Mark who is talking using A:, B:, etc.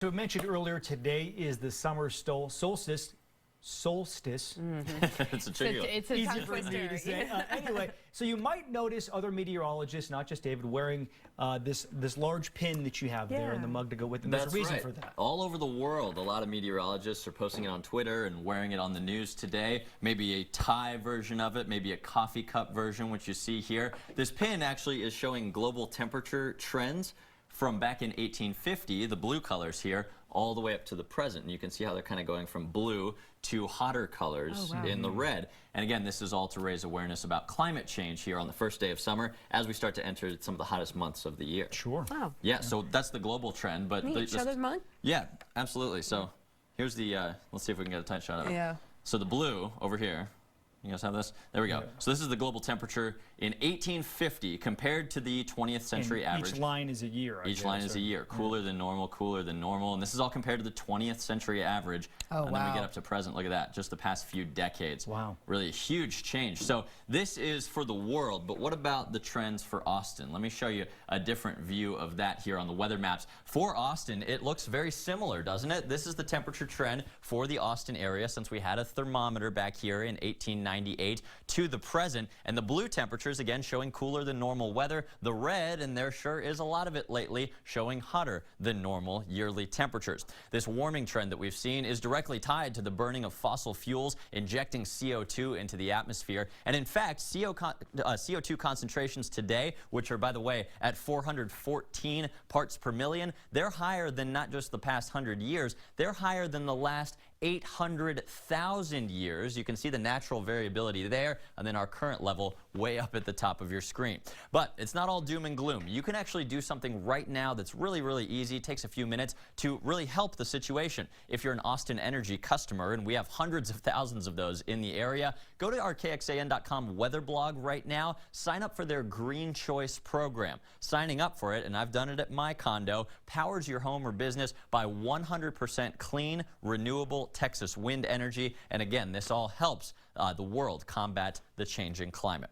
A: So I mentioned earlier, today is the summer solstice.
B: It's a tricky one.
C: It's a
A: Easy
C: tongue
A: for me
C: twister.
A: to say. Anyway, so you might notice other meteorologists, not just David, wearing this large pin that you have there in the mug to go with. And there's a reason for that.
B: All over the world, a lot of meteorologists are posting it on Twitter and wearing it on the news today. Maybe a tie version of it, maybe a coffee cup version, which you see here. This pin actually is showing global temperature trends from back in 1850, the blue colors here, all the way up to the present. And you can see how they're kind of going from blue to hotter colors in the red. And again, this is all to raise awareness about climate change here on the first day of summer as we start to enter some of the hottest months of the year.
A: Sure.
C: Wow.
B: Yeah, so that's the global trend. But
C: Show those mug?
B: Yeah, absolutely. So here's the, let's see if we can get a tight shot of it.
C: Yeah.
B: So the blue over here, you guys have this? There we go. So this is the global temperature in 1850 compared to the 20th century average.
A: Each line is a year.
B: Each line is a year. Cooler than normal, cooler than normal. And this is all compared to the 20th century average.
C: Oh,
B: and then we get up to present. Look at that. Just the past few decades.
A: Wow.
B: Really a huge change. So this is for the world, but what about the trends for Austin? Let me show you a different view of that here on the weather maps. For Austin, it looks very similar, doesn't it? This is the temperature trend for the Austin area since we had a thermometer back here in 1898 to the present. And the blue temperatures, again, showing cooler than normal weather. The red, and there sure is a lot of it lately, showing hotter than normal yearly temperatures. This warming trend that we've seen is directly tied to the burning of fossil fuels, injecting CO2 into the atmosphere. And in fact, CO2 concentrations today, which are, by the way, at 414 parts per million, they're higher than not just the past 100 years, they're higher than the last 800,000 years. You can see the natural variability there, and then our current level way up at the top of your screen. But it's not all doom and gloom. You can actually do something right now that's really, really easy. It takes a few minutes to really help the situation. If you're an Austin Energy customer, and we have hundreds of thousands of those in the area, go to our KXAN.com weather blog right now. Sign up for their Green Choice program. Signing up for it, and I've done it at my condo, powers your home or business by 100% clean, renewable Texas wind energy. And again, this all helps the world combat the changing climate.